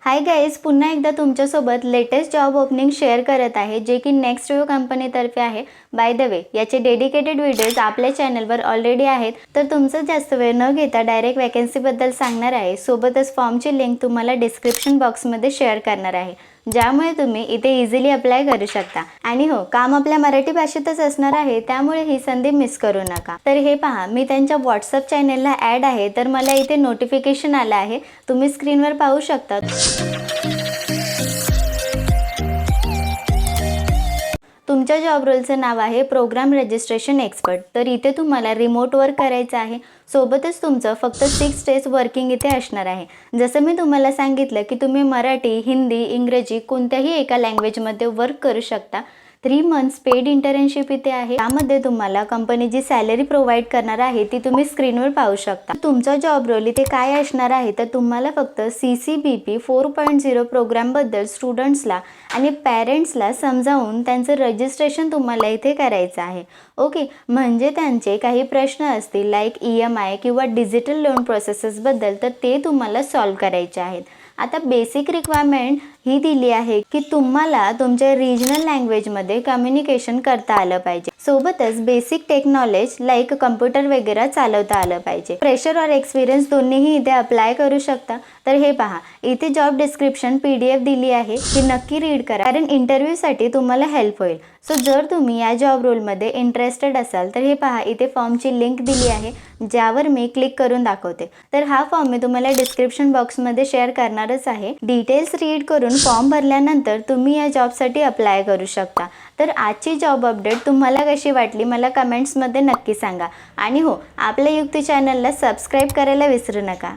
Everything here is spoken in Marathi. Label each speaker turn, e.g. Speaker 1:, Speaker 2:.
Speaker 1: हाय गाईज, पुन्हा एकदा तुमच्यासोबत लेटेस्ट जॉब ओपनिंग शेअर करत आहे, जे की नेक्स्ट व्ह्यू कंपनीतर्फे आहे। बाय द वे, याचे डेडिकेटेड व्हिडिओज आपल्या चॅनलवर ऑलरेडी आहेत, तर तुमचं जास्त वेळ न घेता डायरेक्ट वॅकन्सीबद्दल सांगणार आहे। सोबतच फॉर्मची लिंक तुम्हाला डिस्क्रिप्शन बॉक्समध्ये शेअर करणार आहे, ज्यामुळे तुम्ही इथे इझिली अप्लाय करू शकता। आणि हो, काम आपल्या मराठी भाषेतच असणार आहे, त्यामुळे ही संधी मिस करू नका। तर हे पहा, मी त्यांच्या व्हॉट्सअप चॅनलला ॲड आहे, तर मला इथे नोटिफिकेशन आलं आहे, तुम्ही स्क्रीनवर पाहू शकता। तुमच्या जॉब रोलचं नाव आहे प्रोग्राम रजिस्ट्रेशन एक्सपर्ट। तर इथे तुम्हाला रिमोट वर्क करायचं आहे। सोबतच तुमचं फक्त 6 डेज वर्किंग इथे असणार आहे। जसं मी तुम्हाला सांगितलं की तुम्ही मराठी, हिंदी, इंग्रजी कोणत्याही एका लँग्वेजमध्ये वर्क करू शकता। 3 मंथ्स पेड इंटर्नशिप इथे आहे। त्यामध्ये तुम्हाला कंपनी जी सॅलरी प्रोव्हाइड करणार आहे ती तुम्ही स्क्रीनवर पाहू शकता। तुमचा जॉब रोल इथे काय असणार आहे, तर तुम्हाला फक्त CCBP 4.0 प्रोग्रामबद्दल स्टुडंट्सला आणि पेरेंट्सला समजावून त्यांचं रजिस्ट्रेशन तुम्हाला इथे करायचं आहे। ओके, म्हणजे त्यांचे काही प्रश्न असतील लाईक EMI किंवा डिजिटल लोन प्रोसेसेसबद्दल, तर ते तुम्हाला सॉल्व करायचे आहेत। आता बेसिक रिक्वायरमेंट ही दिली आहे की तुम्हाला तुमच्या रिजनल लँग्वेजमध्ये कम्युनिकेशन करता आलं पाहिजे। सोबतच basic tech knowledge like computer वगैरे चालवता आलं पाहिजे। फ्रेशर और एक्सपिरियन्स दोन्हीही इथे अप्लाय करू शकता। तर हे पहा, इथे जॉब डिस्क्रिप्शन PDF दिली आहे, की नक्की रीड करा, कारण इंटरव्ह्यूसाठी तुम्हाला हेल्प होईल। सो जर तुम्ही या जॉब रोलमध्ये इंटरेस्टेड असाल तर हे पहा, इथे फॉर्मची लिंक दिली आहे, ज्यावर मी क्लिक करून दाखवते। तर हा फॉर्म मी तुम्हाला डिस्क्रिप्शन बॉक्समध्ये शेअर करणारच आहे। डिटेल्स रीड करून फॉर्म भरल्यानंतर तुम्ही या जॉबसाठी अप्लाय करू शकता। तर आजची जॉब अपडेट तुम्हाला कशी वाटली मला कमेंट्समध्ये नक्की सांगा। आणि हो, आपल्या युक्ती चॅनलला सबस्क्राईब करायला विसरू नका।